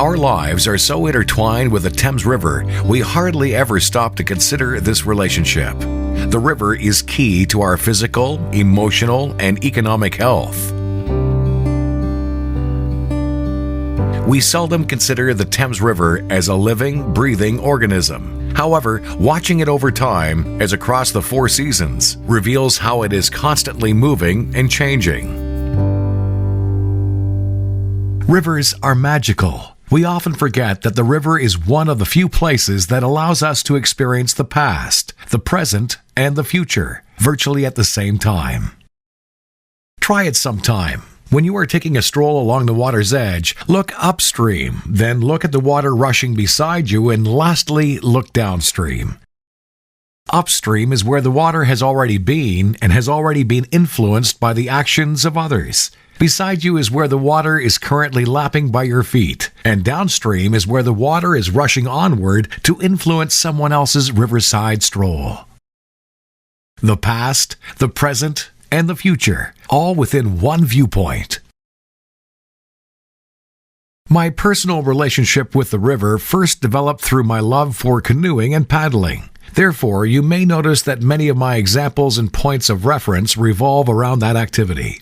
Our lives are so intertwined with the Thames River, we hardly ever stop to consider this relationship. The river is key to our physical, emotional, and economic health. We seldom consider the Thames River as a living, breathing organism. However, watching it over time, as across the 4 seasons, reveals how it is constantly moving and changing. Rivers are magical. We often forget that the river is one of the few places that allows us to experience the past, the present, and the future, virtually at the same time. Try it sometime. When you are taking a stroll along the water's edge, look upstream, then look at the water rushing beside you, and lastly, look downstream. Upstream is where the water has already been and has already been influenced by the actions of others. Beside you is where the water is currently lapping by your feet, and downstream is where the water is rushing onward to influence someone else's riverside stroll. The past, the present, and the future, all within one viewpoint. My personal relationship with the river first developed through my love for canoeing and paddling. Therefore, you may notice that many of my examples and points of reference revolve around that activity.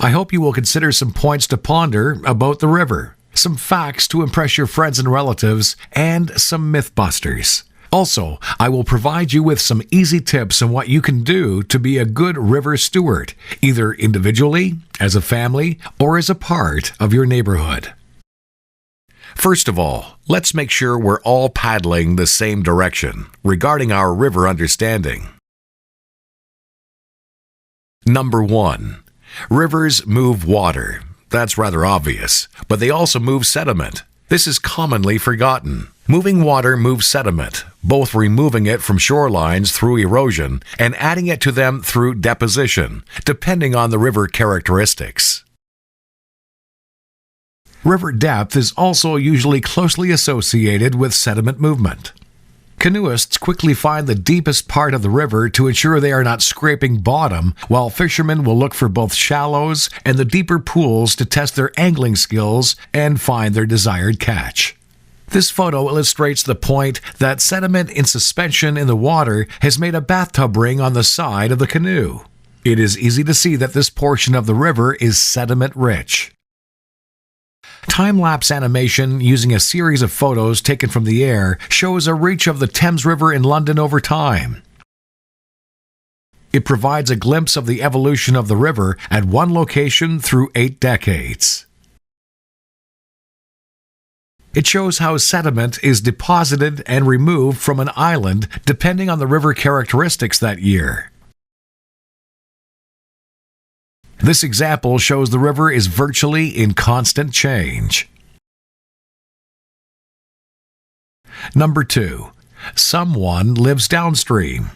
I hope you will consider some points to ponder about the river, some facts to impress your friends and relatives, and some mythbusters. Also, I will provide you with some easy tips on what you can do to be a good river steward, either individually, as a family, or as a part of your neighborhood. First of all, let's make sure we're all paddling the same direction regarding our river understanding. Number 1. Rivers move water. That's rather obvious, but they also move sediment. This is commonly forgotten. Moving water moves sediment, both removing it from shorelines through erosion and adding it to them through deposition, depending on the river characteristics. River depth is also usually closely associated with sediment movement. Canoeists quickly find the deepest part of the river to ensure they are not scraping bottom, while fishermen will look for both shallows and the deeper pools to test their angling skills and find their desired catch. This photo illustrates the point that sediment in suspension in the water has made a bathtub ring on the side of the canoe. It is easy to see that this portion of the river is sediment-rich. Time-lapse animation using a series of photos taken from the air shows a reach of the Thames River in London over time. It provides a glimpse of the evolution of the river at one location through 8 decades. It shows how sediment is deposited and removed from an island depending on the river characteristics that year. This example shows the river is virtually in constant change. Number 2. Someone lives downstream.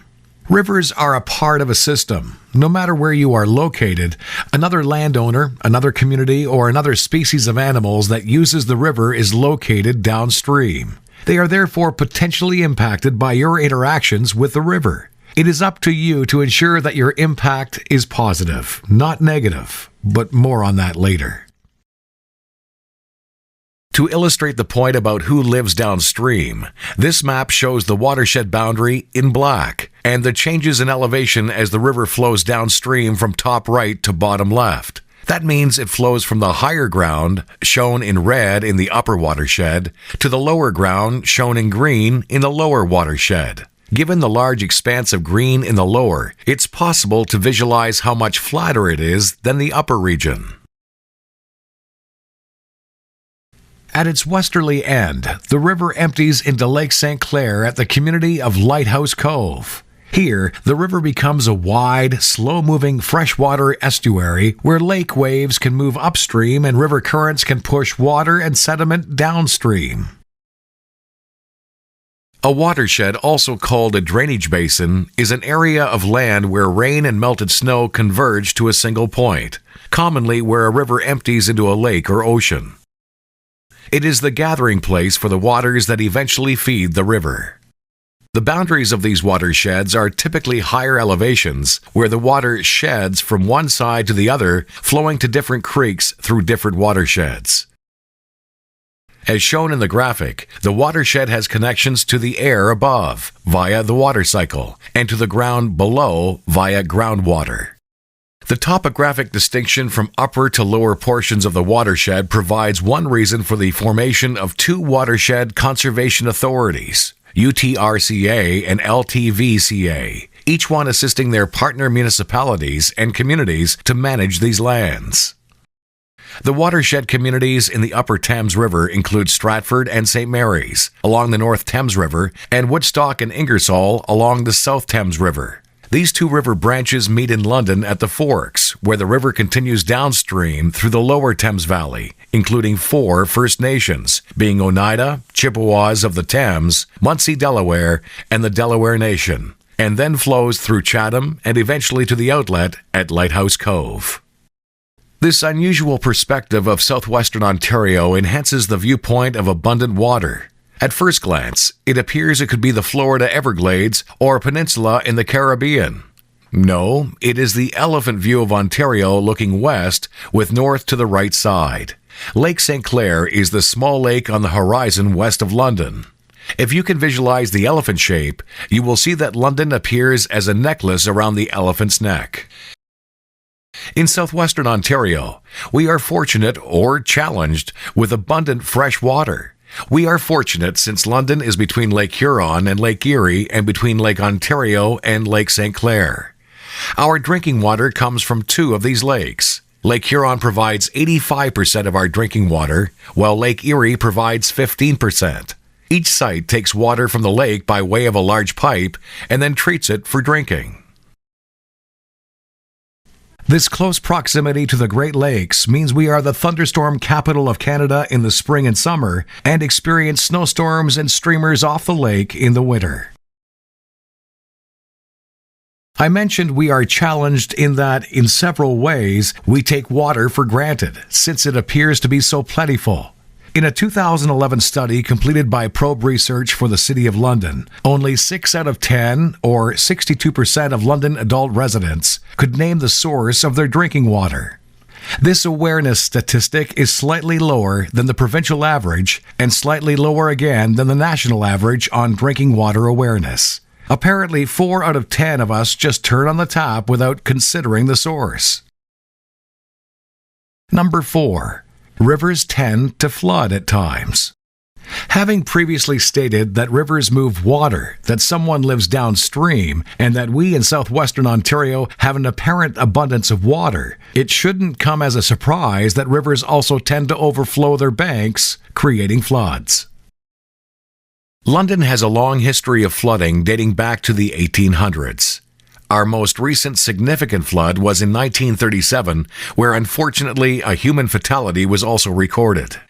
Rivers are a part of a system. No matter where you are located, another landowner, another community, or another species of animals that uses the river is located downstream. They are therefore potentially impacted by your interactions with the river. It is up to you to ensure that your impact is positive, not negative, but more on that later. To illustrate the point about who lives downstream, this map shows the watershed boundary in black and the changes in elevation as the river flows downstream from top right to bottom left. That means it flows from the higher ground, shown in red in the upper watershed, to the lower ground, shown in green in the lower watershed. Given the large expanse of green in the lower, it's possible to visualize how much flatter it is than the upper region. At its westerly end, the river empties into Lake St. Clair at the community of Lighthouse Cove. Here, the river becomes a wide, slow-moving freshwater estuary where lake waves can move upstream and river currents can push water and sediment downstream. A watershed, also called a drainage basin, is an area of land where rain and melted snow converge to a single point, commonly where a river empties into a lake or ocean. It is the gathering place for the waters that eventually feed the river. The boundaries of these watersheds are typically higher elevations, where the water sheds from one side to the other, flowing to different creeks through different watersheds. As shown in the graphic, the watershed has connections to the air above via the water cycle and to the ground below via groundwater. The topographic distinction from upper to lower portions of the watershed provides one reason for the formation of two watershed conservation authorities, UTRCA and LTVCA, each one assisting their partner municipalities and communities to manage these lands. The watershed communities in the Upper Thames River include Stratford and St. Mary's along the North Thames River and Woodstock and Ingersoll along the South Thames River. These two river branches meet in London at the Forks, where the river continues downstream through the Lower Thames Valley, including 4 First Nations, being Oneida, Chippewas of the Thames, Munsee Delaware, and the Delaware Nation, and then flows through Chatham and eventually to the outlet at Lighthouse Cove. This unusual perspective of southwestern Ontario enhances the viewpoint of abundant water. At first glance, it appears it could be the Florida Everglades or a peninsula in the Caribbean. No, it is the elephant view of Ontario looking west with north to the right side. Lake St. Clair is the small lake on the horizon west of London. If you can visualize the elephant shape, you will see that London appears as a necklace around the elephant's neck. In southwestern Ontario, we are fortunate or challenged with abundant fresh water. We are fortunate since London is between Lake Huron and Lake Erie and between Lake Ontario and Lake St. Clair. Our drinking water comes from 2 of these lakes. Lake Huron provides 85% of our drinking water, while Lake Erie provides 15%. Each site takes water from the lake by way of a large pipe and then treats it for drinking. This close proximity to the Great Lakes means we are the thunderstorm capital of Canada in the spring and summer and experience snowstorms and streamers off the lake in the winter. I mentioned we are challenged in that, in several ways, we take water for granted, since it appears to be so plentiful. In a 2011 study completed by Probe Research for the City of London, only 6 out of 10, or 62% of London adult residents, could name the source of their drinking water. This awareness statistic is slightly lower than the provincial average and slightly lower again than the national average on drinking water awareness. Apparently, 4 out of 10 of us just turn on the tap without considering the source. Number 4. Rivers tend to flood at times. Having previously stated that rivers move water, that someone lives downstream, and that we in southwestern Ontario have an apparent abundance of water, it shouldn't come as a surprise that rivers also tend to overflow their banks, creating floods. London has a long history of flooding dating back to the 1800s. Our most recent significant flood was in 1937, where unfortunately a human fatality was also recorded.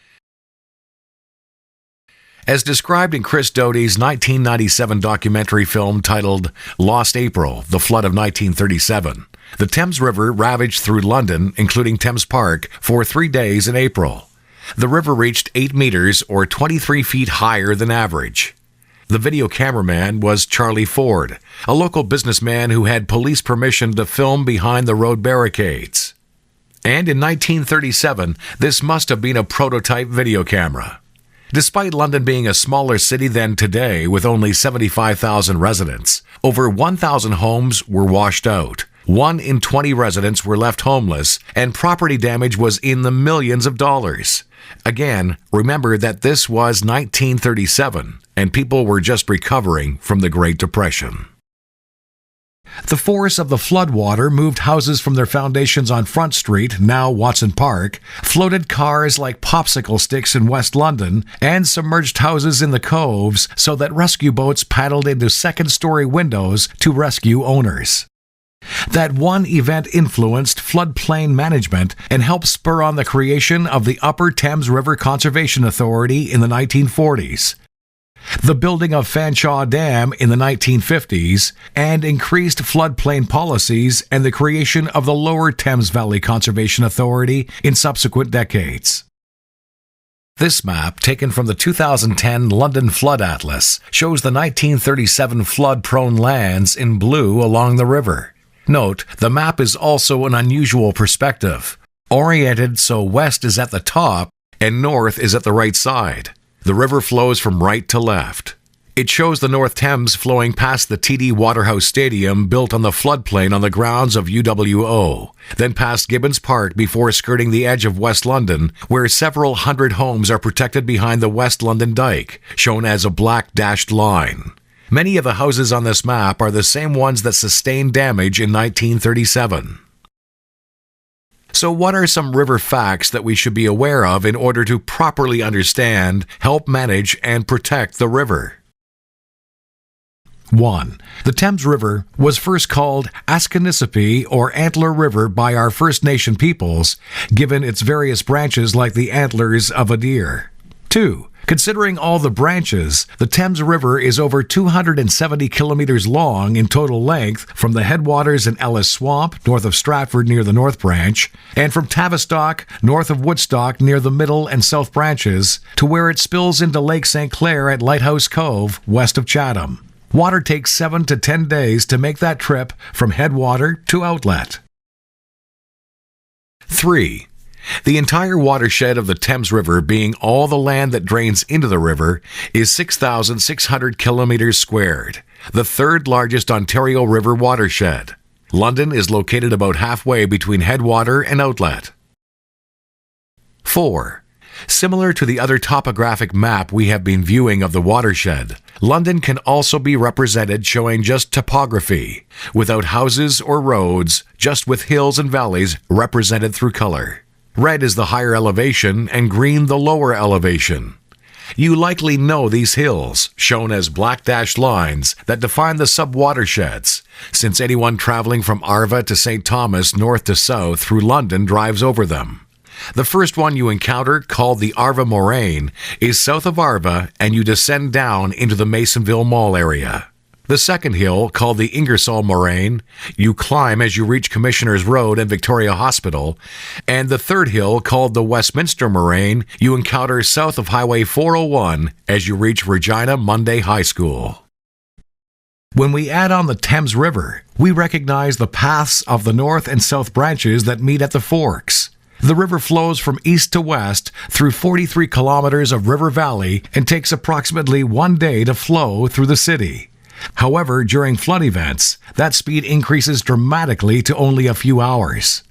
As described in Chris Doty's 1997 documentary film titled Lost April, The Flood of 1937, the Thames River ravaged through London, including Thames Park, for 3 days in April. The river reached 8 meters or 23 feet higher than average. The video cameraman was Charlie Ford, a local businessman who had police permission to film behind the road barricades. And in 1937, this must have been a prototype video camera. Despite London being a smaller city than today with only 75,000 residents, over 1,000 homes were washed out. 1 in 20 residents were left homeless, and property damage was in the millions of dollars. Again, remember that this was 1937, and people were just recovering from the Great Depression. The force of the floodwater moved houses from their foundations on Front Street, now Watson Park, floated cars like popsicle sticks in West London, and submerged houses in the coves so that rescue boats paddled into second-story windows to rescue owners. That one event influenced floodplain management and helped spur on the creation of the Upper Thames River Conservation Authority in the 1940s, the building of Fanshawe Dam in the 1950s, and increased floodplain policies and the creation of the Lower Thames Valley Conservation Authority in subsequent decades. This map, taken from the 2010 London Flood Atlas, shows the 1937 flood-prone lands in blue along the river. Note, the map is also an unusual perspective, oriented so west is at the top and north is at the right side. The river flows from right to left. It shows the North Thames flowing past the TD Waterhouse Stadium built on the floodplain on the grounds of UWO, then past Gibbons Park before skirting the edge of West London, where several hundred homes are protected behind the West London Dyke, shown as a black dashed line. Many of the houses on this map are the same ones that sustained damage in 1937. So what are some river facts that we should be aware of in order to properly understand, help manage, and protect the river? 1. The Thames River was first called Askanissepi or Antler River by our First Nation peoples, given its various branches like the antlers of a deer. 2. Considering all the branches, the Thames River is over 270 kilometers long in total length from the headwaters in Ellis Swamp, north of Stratford near the North Branch, and from Tavistock, north of Woodstock near the Middle and South Branches, to where it spills into Lake St. Clair at Lighthouse Cove, west of Chatham. Water takes 7 to 10 days to make that trip from headwater to outlet. 3. The entire watershed of the Thames River, being all the land that drains into the river, is 6,600 kilometers squared, the third largest Ontario River watershed. London is located about halfway between headwater and outlet. 4. Similar to the other topographic map we have been viewing of the watershed, London can also be represented showing just topography, without houses or roads, just with hills and valleys represented through color. Red is the higher elevation and green the lower elevation. You likely know these hills, shown as black dashed lines, that define the sub-watersheds, since anyone traveling from Arva to St. Thomas north to south through London drives over them. The first one you encounter, called the Arva Moraine, is south of Arva, and you descend down into the Masonville Mall area. The second hill, called the Ingersoll Moraine, you climb as you reach Commissioners Road and Victoria Hospital, and the third hill, called the Westminster Moraine, you encounter south of Highway 401 as you reach Regina Monday High School. When we add on the Thames River, we recognize the paths of the north and south branches that meet at the forks. The river flows from east to west through 43 kilometers of river valley and takes approximately 1 day to flow through the city. However, during flood events, that speed increases dramatically to only a few hours.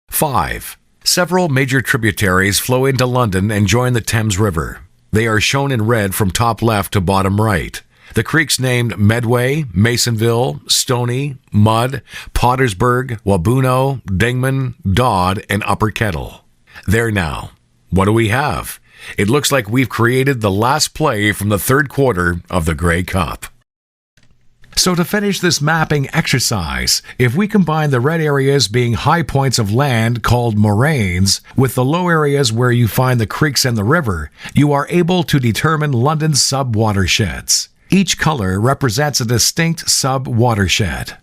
5. Several major tributaries flow into London and join the Thames River. They are shown in red from top left to bottom right. The creeks named Medway, Masonville, Stony, Mud, Pottersburg, Wabuno, Dingman, Dodd, and Upper Kettle. There now. What do we have? It looks like we've created the last play from the third quarter of the Grey Cup. So to finish this mapping exercise, if we combine the red areas being high points of land called moraines with the low areas where you find the creeks and the river, you are able to determine London's sub-watersheds. Each color represents a distinct sub-watershed.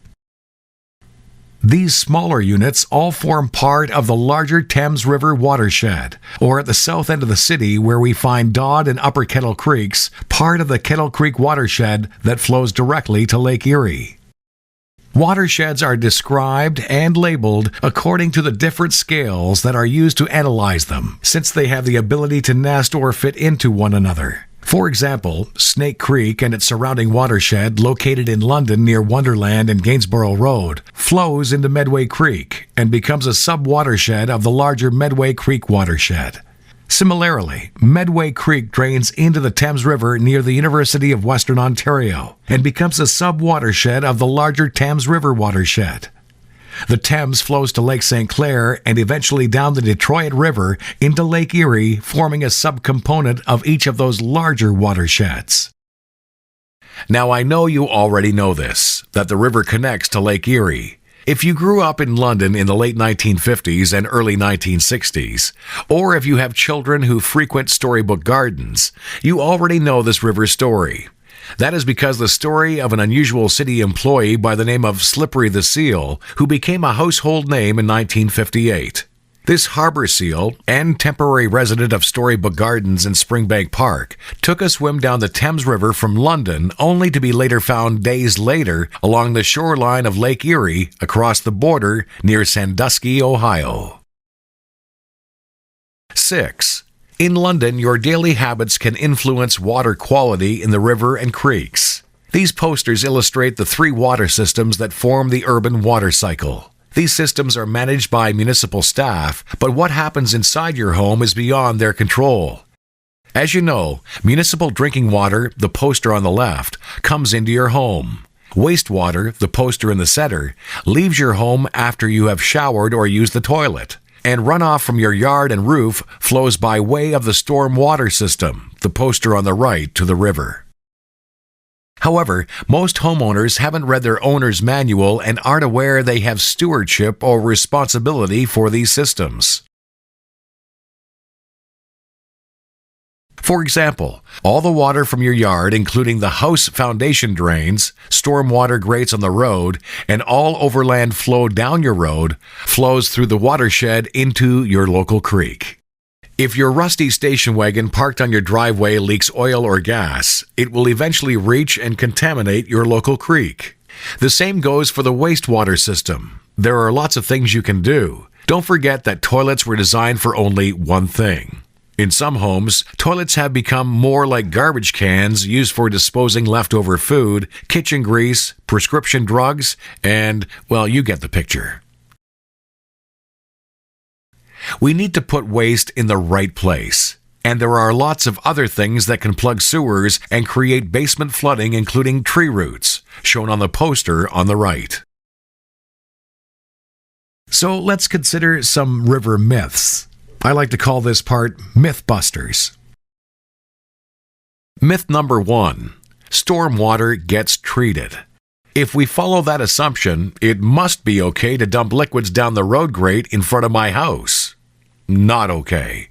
These smaller units all form part of the larger Thames River watershed, or at the south end of the city where we find Dodd and Upper Kettle Creeks, part of the Kettle Creek watershed that flows directly to Lake Erie. Watersheds are described and labeled according to the different scales that are used to analyze them, since they have the ability to nest or fit into one another. For example, Snake Creek and its surrounding watershed, located in London near Wonderland and Gainsborough Road, flows into Medway Creek and becomes a sub-watershed of the larger Medway Creek watershed. Similarly, Medway Creek drains into the Thames River near the University of Western Ontario and becomes a sub-watershed of the larger Thames River watershed. The Thames flows to Lake St. Clair and eventually down the Detroit River into Lake Erie, forming a subcomponent of each of those larger watersheds. Now, I know you already know this, that the river connects to Lake Erie. If you grew up in London in the late 1950s and early 1960s, or if you have children who frequent Storybook Gardens, you already know this river story. That is because the story of an unusual city employee by the name of Slippery the Seal, who became a household name in 1958. This harbor seal, and temporary resident of Storybook Gardens in Springbank Park, took a swim down the Thames River from London, only to be later found days later along the shoreline of Lake Erie across the border near Sandusky, Ohio. 6. In London, your daily habits can influence water quality in the river and creeks. These posters illustrate the three water systems that form the urban water cycle. These systems are managed by municipal staff, but what happens inside your home is beyond their control. As you know, municipal drinking water, the poster on the left, comes into your home. Wastewater, the poster in the center, leaves your home after you have showered or used the toilet. And runoff from your yard and roof flows by way of the storm water system, the poster on the right, to the river. However, most homeowners haven't read their owner's manual and aren't aware they have stewardship or responsibility for these systems. For example, all the water from your yard, including the house foundation drains, storm water grates on the road, and all overland flow down your road, flows through the watershed into your local creek. If your rusty station wagon parked on your driveway leaks oil or gas, it will eventually reach and contaminate your local creek. The same goes for the wastewater system. There are lots of things you can do. Don't forget that toilets were designed for only one thing. In some homes, toilets have become more like garbage cans used for disposing leftover food, kitchen grease, prescription drugs, and, well, you get the picture. We need to put waste in the right place. And there are lots of other things that can plug sewers and create basement flooding, including tree roots, shown on the poster on the right. So let's consider some river myths. I like to call this part Mythbusters. Myth number 1. Stormwater gets treated. If we follow that assumption, it must be okay to dump liquids down the road grate in front of my house. Not okay.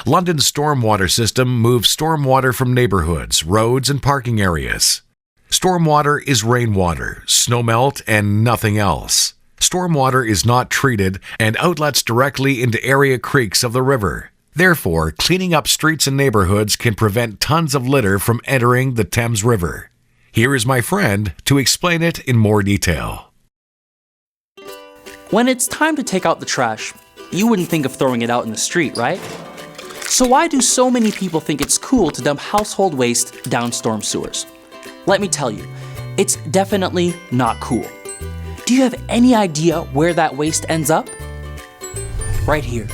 London's stormwater system moves stormwater from neighborhoods, roads, and parking areas. Stormwater is rainwater, snowmelt, and nothing else. Stormwater is not treated and outlets directly into area creeks of the river. Therefore, cleaning up streets and neighborhoods can prevent tons of litter from entering the Thames River. Here is my friend to explain it in more detail. When it's time to take out the trash, you wouldn't think of throwing it out in the street, right? So why do so many people think it's cool to dump household waste down storm sewers? Let me tell you, it's definitely not cool. Do you have any idea where that waste ends up? Right here,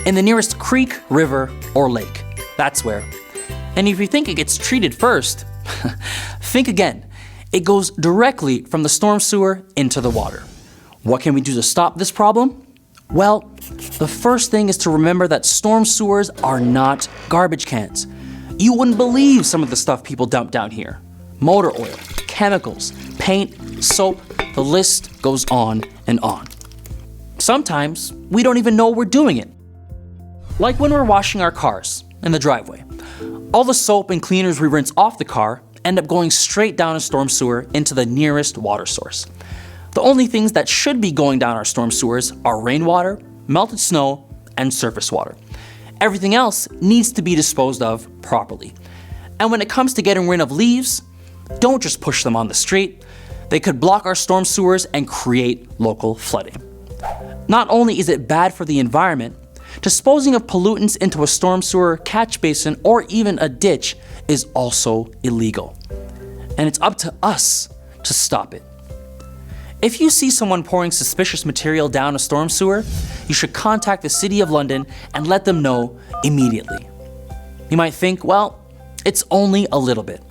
in the nearest creek, river, or lake. That's where. And if you think it gets treated first, think again. It goes directly from the storm sewer into the water. What can we do to stop this problem? Well, the first thing is to remember that storm sewers are not garbage cans. You wouldn't believe some of the stuff people dump down here. Motor oil, chemicals, paint, soap, the list goes on and on. Sometimes we don't even know we're doing it. Like when we're washing our cars in the driveway. All the soap and cleaners we rinse off the car end up going straight down a storm sewer into the nearest water source. The only things that should be going down our storm sewers are rainwater, melted snow, and surface water. Everything else needs to be disposed of properly. And when it comes to getting rid of leaves, don't just push them on the street. They could block our storm sewers and create local flooding. Not only is it bad for the environment, disposing of pollutants into a storm sewer, catch basin, or even a ditch is also illegal. And it's up to us to stop it. If you see someone pouring suspicious material down a storm sewer, you should contact the City of London and let them know immediately. You might think, well, it's only a little bit.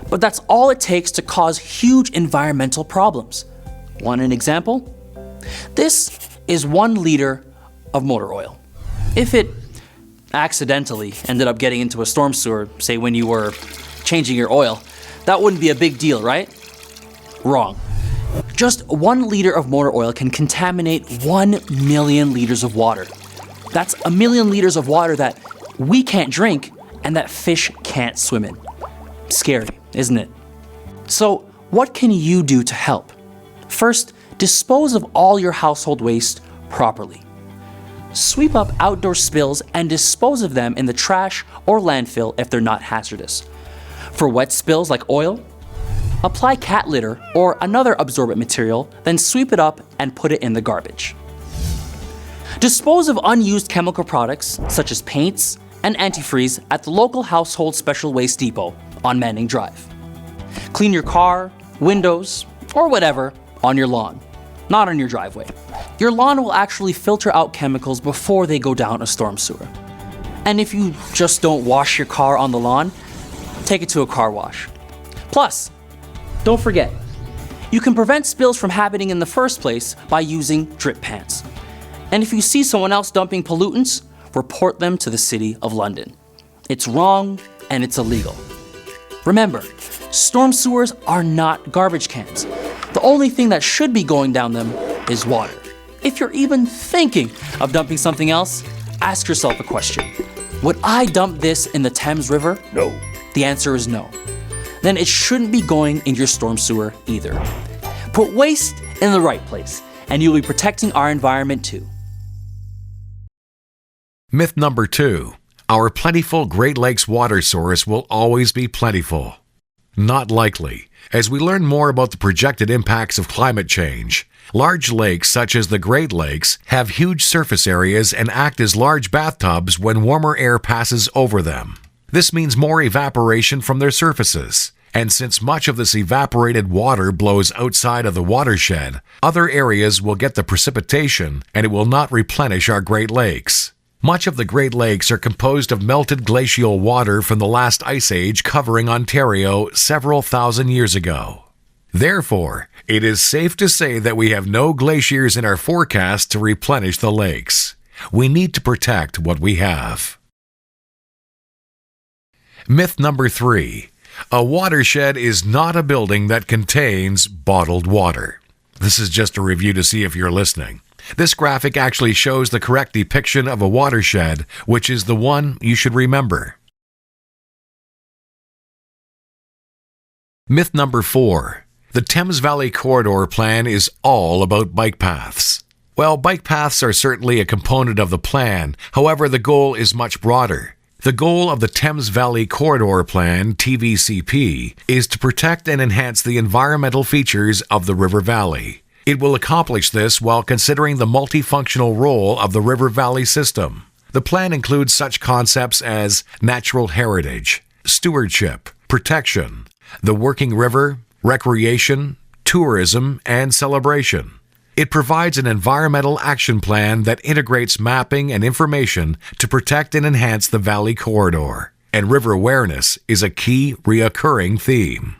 But that's all it takes to cause huge environmental problems. Want an example? This is 1 liter of motor oil. If it accidentally ended up getting into a storm sewer, say when you were changing your oil, that wouldn't be a big deal, right? Wrong. Just 1 liter of motor oil can contaminate 1 million liters of water. That's 1 million liters of water that we can't drink and that fish can't swim in. Scary, isn't it? So, what can you do to help? First, dispose of all your household waste properly. Sweep up outdoor spills and dispose of them in the trash or landfill if they're not hazardous. For wet spills like oil, apply cat litter or another absorbent material, then sweep it up and put it in the garbage. Dispose of unused chemical products such as paints and antifreeze at the local household special waste depot on Manning Drive. Clean your car, windows, or whatever on your lawn, not on your driveway. Your lawn will actually filter out chemicals before they go down a storm sewer. And if you just don't wash your car on the lawn, take it to a car wash. Plus, don't forget, you can prevent spills from happening in the first place by using drip pans. And if you see someone else dumping pollutants, report them to the City of London. It's wrong and it's illegal. Remember, storm sewers are not garbage cans. The only thing that should be going down them is water. If you're even thinking of dumping something else, ask yourself a question. Would I dump this in the Thames River? No. The answer is no. Then it shouldn't be going in your storm sewer either. Put waste in the right place, and you'll be protecting our environment too. Myth number 2. Our plentiful Great Lakes water source will always be plentiful. Not likely. As we learn more about the projected impacts of climate change, large lakes such as the Great Lakes have huge surface areas and act as large bathtubs when warmer air passes over them. This means more evaporation from their surfaces. And since much of this evaporated water blows outside of the watershed, other areas will get the precipitation and it will not replenish our Great Lakes. Much of the Great Lakes are composed of melted glacial water from the last ice age covering Ontario several thousand years ago. Therefore, it is safe to say that we have no glaciers in our forecast to replenish the lakes. We need to protect what we have. Myth number 3. A watershed is not a building that contains bottled water. This is just a review to see if you're listening. This graphic actually shows the correct depiction of a watershed, which is the one you should remember. Myth number 4. The Thames Valley Corridor plan is all about bike paths. Well, bike paths are certainly a component of the plan, however, the goal is much broader. The goal of the Thames Valley Corridor Plan, TVCP, is to protect and enhance the environmental features of the river valley. It will accomplish this while considering the multifunctional role of the river valley system. The plan includes such concepts as natural heritage, stewardship, protection, the working river, recreation, tourism, and celebration. It provides an environmental action plan that integrates mapping and information to protect and enhance the valley corridor, and river awareness is a key reoccurring theme.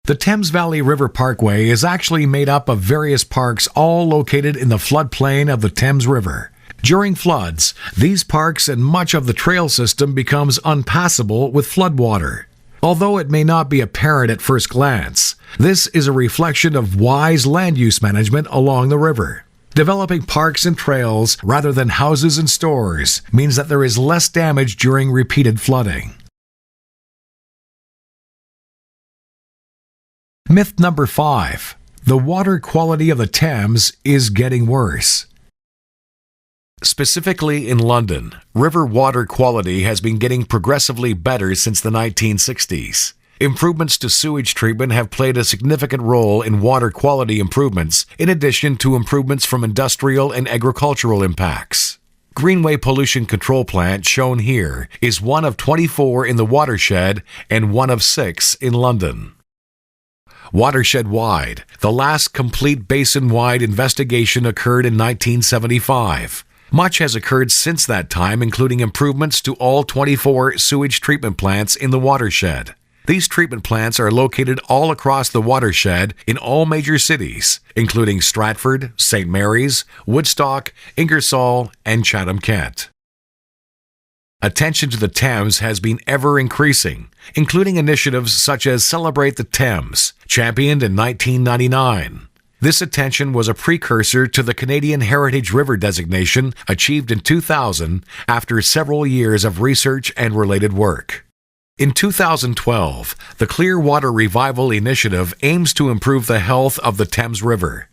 The Thames Valley River Parkway is actually made up of various parks all located in the floodplain of the Thames River. During floods, these parks and much of the trail system becomes unpassable with floodwater. Although it may not be apparent at first glance, this is a reflection of wise land use management along the river. Developing parks and trails rather than houses and stores means that there is less damage during repeated flooding. Myth number 5. The water quality of the Thames is getting worse. Specifically in London, river water quality has been getting progressively better since the 1960s. Improvements to sewage treatment have played a significant role in water quality improvements, in addition to improvements from industrial and agricultural impacts. Greenway Pollution Control Plant, shown here, is one of 24 in the watershed and one of 6 in London. Watershed-wide, the last complete basin-wide investigation occurred in 1975. Much has occurred since that time, including improvements to all 24 sewage treatment plants in the watershed. These treatment plants are located all across the watershed in all major cities, including Stratford, St. Mary's, Woodstock, Ingersoll, and Chatham-Kent. Attention to the Thames has been ever increasing, including initiatives such as Celebrate the Thames, championed in 1999. This attention was a precursor to the Canadian Heritage River designation achieved in 2000 after several years of research and related work. In 2012, the Clear Water Revival Initiative aims to improve the health of the Thames River.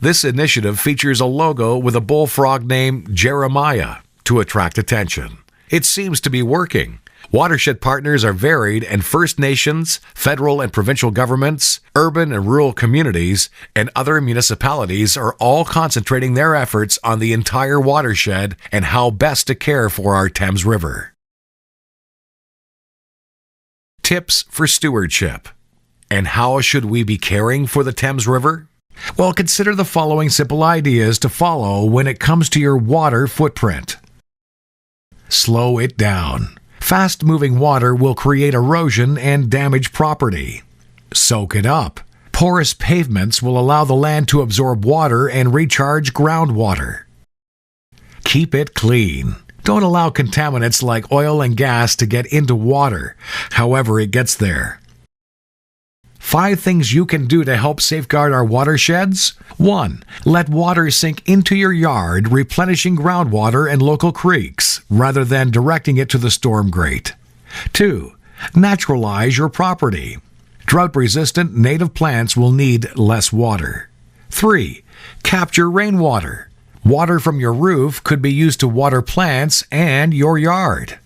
This initiative features a logo with a bullfrog named Jeremiah to attract attention. It seems to be working. Watershed partners are varied, and First Nations, federal and provincial governments, urban and rural communities, and other municipalities are all concentrating their efforts on the entire watershed and how best to care for our Thames River. Tips for stewardship. And how should we be caring for the Thames River? Well, consider the following simple ideas to follow when it comes to your water footprint. Slow it down. Fast-moving water will create erosion and damage property. Soak it up. Porous pavements will allow the land to absorb water and recharge groundwater. Keep it clean. Don't allow contaminants like oil and gas to get into water, however it gets there. 5 things you can do to help safeguard our watersheds. 1. Let water sink into your yard, replenishing groundwater and local creeks, rather than directing it to the storm grate. 2. Naturalize your property. Drought-resistant native plants will need less water. 3. Capture rainwater. Water from your roof could be used to water plants and your yard.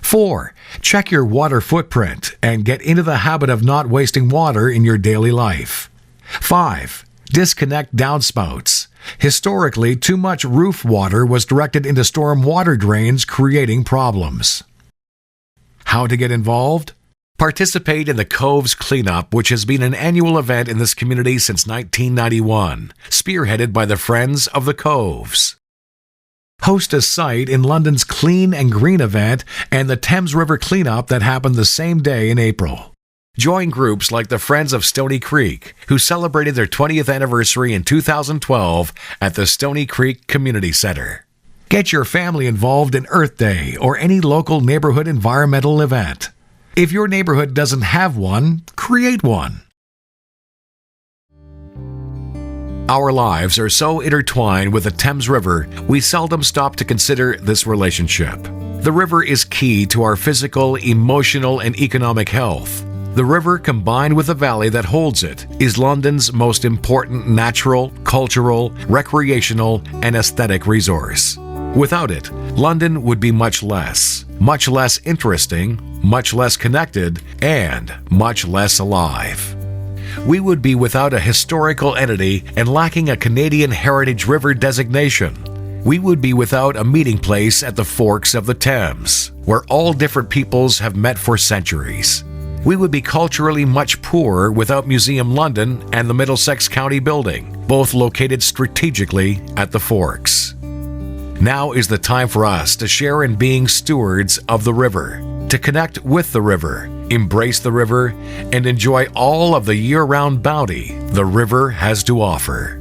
4. Check your water footprint and get into the habit of not wasting water in your daily life. 5. Disconnect downspouts. Historically, too much roof water was directed into storm water drains, creating problems. How to get involved? Participate in the Coves Cleanup, which has been an annual event in this community since 1991, spearheaded by the Friends of the Coves. Host a site in London's Clean and Green event and the Thames River Cleanup that happened the same day in April. Join groups like the Friends of Stony Creek, who celebrated their 20th anniversary in 2012 at the Stony Creek Community Center. Get your family involved in Earth Day or any local neighborhood environmental event. If your neighborhood doesn't have one, create one. Our lives are so intertwined with the Thames River, we seldom stop to consider this relationship. The river is key to our physical, emotional, and economic health. The river, combined with the valley that holds it, is London's most important natural, cultural, recreational, and aesthetic resource. Without it, London would be much less interesting, much less connected, and much less alive. We would be without a historical entity and lacking a Canadian Heritage River designation. We would be without a meeting place at the forks of the Thames, where all different peoples have met for centuries. We would be culturally much poorer without Museum London and the Middlesex County Building, both located strategically at the forks. Now is the time for us to share in being stewards of the river, to connect with the river, embrace the river, and enjoy all of the year-round bounty the river has to offer.